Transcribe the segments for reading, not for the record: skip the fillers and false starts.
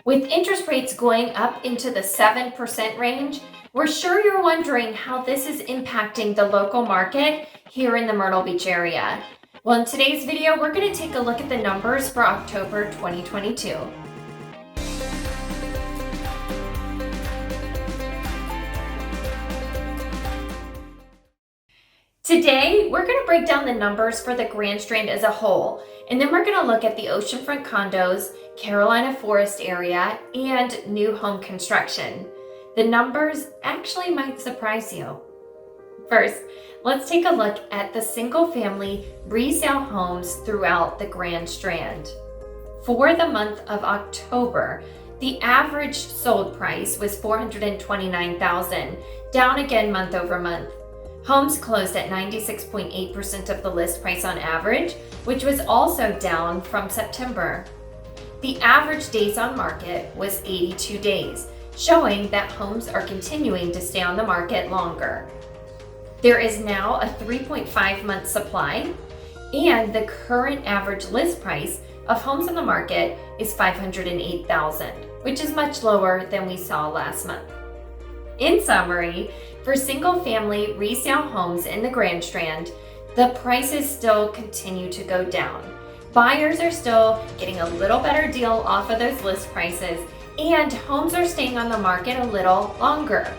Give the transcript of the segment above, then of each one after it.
With interest rates going up into the 7% range, we're sure you're wondering how this is impacting the local market here in the Myrtle Beach area. Well, in today's video, we're going to take a look at the numbers for October 2022. Today, we're going to break down the numbers for the Grand Strand as a whole, and then we're going to look at the oceanfront condos, Carolina Forest area, and new home construction. The numbers actually might surprise you. First, let's take a look at the single-family resale homes throughout the Grand Strand. For the month of October, the average sold price was $429,000, down again month over month. Homes closed at 96.8% of the list price on average, which was also down from September. The average days on market was 82 days, showing that homes are continuing to stay on the market longer. There is now a 3.5-month supply, and the current average list price of homes on the market is $508,000, which is much lower than we saw last month. In summary, for single-family resale homes in the Grand Strand, the prices still continue to go down. Buyers are still getting a little better deal off of those list prices, and homes are staying on the market a little longer.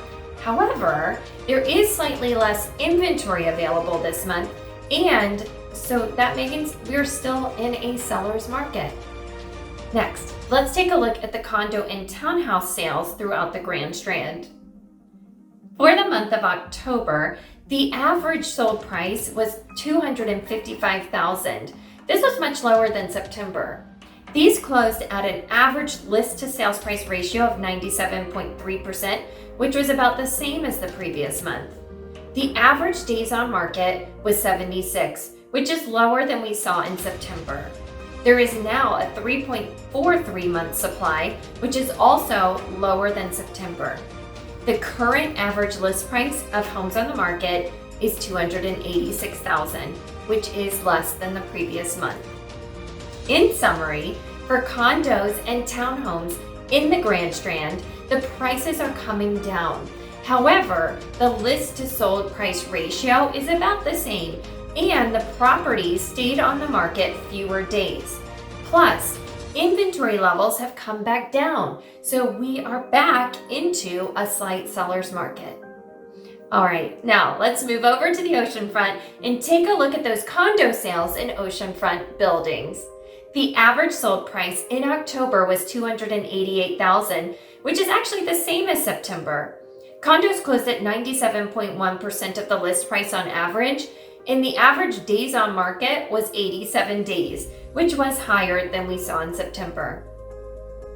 However, there is slightly less inventory available this month, and so that means we're still in a seller's market. Next, let's take a look at the condo and townhouse sales throughout the Grand Strand. For the month of October, the average sold price was $255,000. This was much lower than September. These closed at an average list to sales price ratio of 97.3%, which was about the same as the previous month. The average days on market was 76, which is lower than we saw in September. There is now a 3.43-month supply, which is also lower than September. The current average list price of homes on the market is $286,000, which is less than the previous month. In summary, for condos and townhomes in the Grand Strand, the prices are coming down. However, the list to sold price ratio is about the same, and the properties stayed on the market fewer days. Plus, inventory levels have come back down, so we are back into a slight seller's market. All right, now let's move over to the oceanfront and take a look at those condo sales in oceanfront buildings. The average sold price in October was $288,000, which is actually the same as September. Condos closed at 97.1% of the list price on average, and the average days on market was 87 days, which was higher than we saw in September.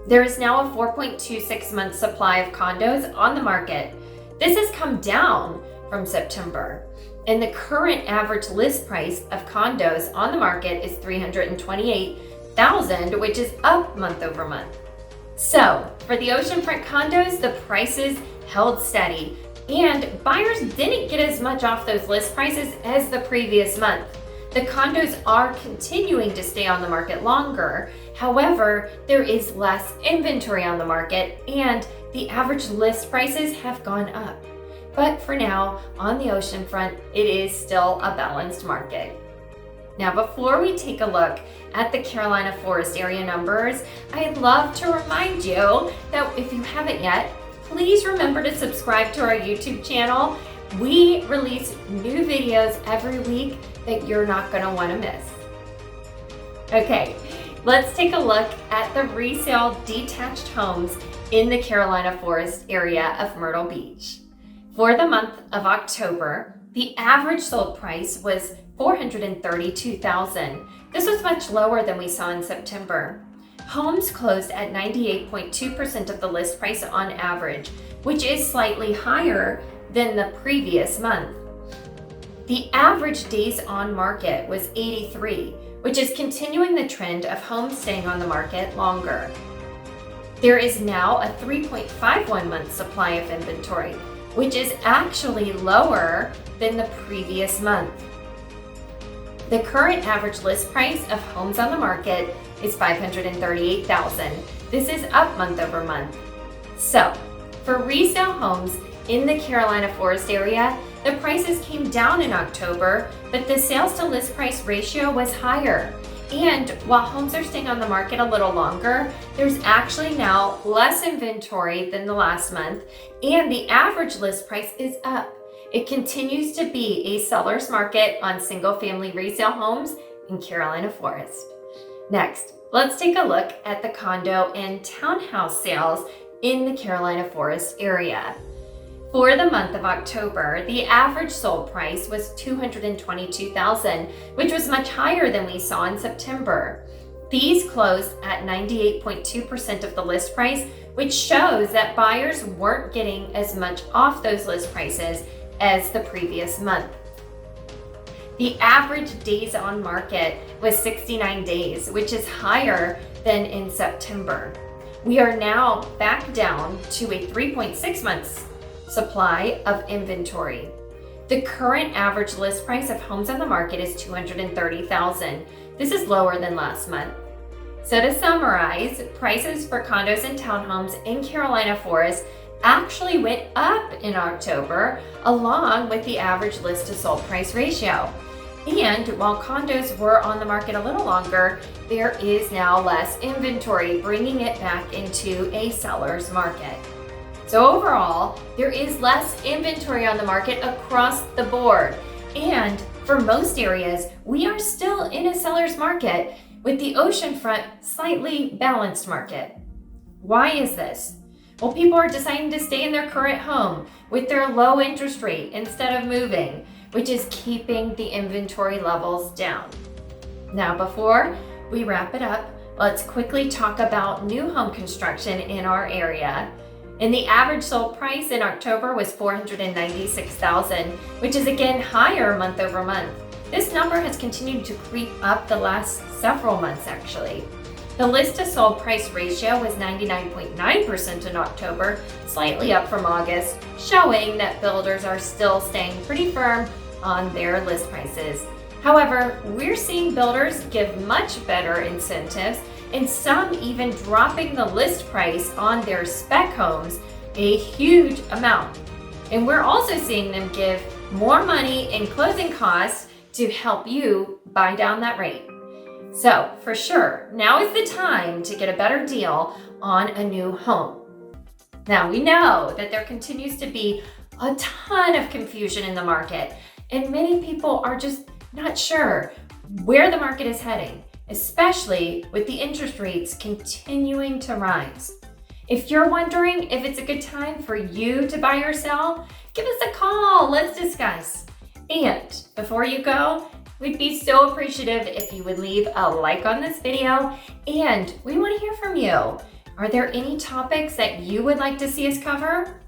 There is now a 4.26-month supply of condos on the market. This has come down from September, and the current average list price of condos on the market is $328,000, which is up month over month. So, for the oceanfront condos, the prices held steady, and buyers didn't get as much off those list prices as the previous month. The condos are continuing to stay on the market longer. However, there is less inventory on the market, and the average list prices have gone up. But for now, on the oceanfront, it is still a balanced market. Now, before we take a look at the Carolina Forest area numbers, I'd love to remind you that if you haven't yet, please remember to subscribe to our YouTube channel. We release new videos every week that you're not going to want to miss. Okay, let's take a look at the resale detached homes in the Carolina Forest area of Myrtle Beach. For the month of October, the average sold price was $432,000. This was much lower than we saw in September. Homes closed at 98.2% of the list price on average, which is slightly higher than the previous month. The average days on market was 83, which is continuing the trend of homes staying on the market longer. There is now a 3.51-month supply of inventory, which is actually lower than the previous month. The current average list price of homes on the market is $538,000. This is up month over month. So, for resale homes in the Carolina Forest area, the prices came down in October, but the sales to list price ratio was higher. And while homes are staying on the market a little longer, there's actually now less inventory than the last month, and the average list price is up. It continues to be a seller's market on single-family resale homes in Carolina Forest. Next, let's take a look at the condo and townhouse sales in the Carolina Forest area. For the month of October, the average sold price was $222,000, which was much higher than we saw in September. These closed at 98.2% of the list price, which shows that buyers weren't getting as much off those list prices as the previous month. The average days on market was 69 days, which is higher than in September. We are now back down to a 3.6 months supply of inventory. The current average list price of homes on the market is $230,000. This is lower than last month. So to summarize, prices for condos and townhomes in Carolina Forest actually went up in October, along with the average list to sold price ratio. And while condos were on the market a little longer, there is now less inventory, bringing it back into a seller's market. So overall, there is less inventory on the market across the board. And for most areas, we are still in a seller's market with the oceanfront slightly balanced market. Why is this? Well, people are deciding to stay in their current home with their low interest rate instead of moving, which is keeping the inventory levels down. Now, before we wrap it up, let's quickly talk about new home construction in our area. And the average sold price in October was $496,000, which is again higher month over month. This number has continued to creep up the last several months actually. The list to sold price ratio was 99.9% in October, slightly up from August, showing that builders are still staying pretty firm on their list prices. However, we're seeing builders give much better incentives, and some even dropping the list price on their spec homes a huge amount. And we're also seeing them give more money in closing costs to help you buy down that rate. So for sure, now is the time to get a better deal on a new home. Now we know that there continues to be a ton of confusion in the market, and many people are just not sure where the market is heading, especially with the interest rates continuing to rise. If you're wondering if it's a good time for you to buy or sell, give us a call, let's discuss. And before you go, we'd be so appreciative if you would leave a like on this video, and we want to hear from you. Are there any topics that you would like to see us cover?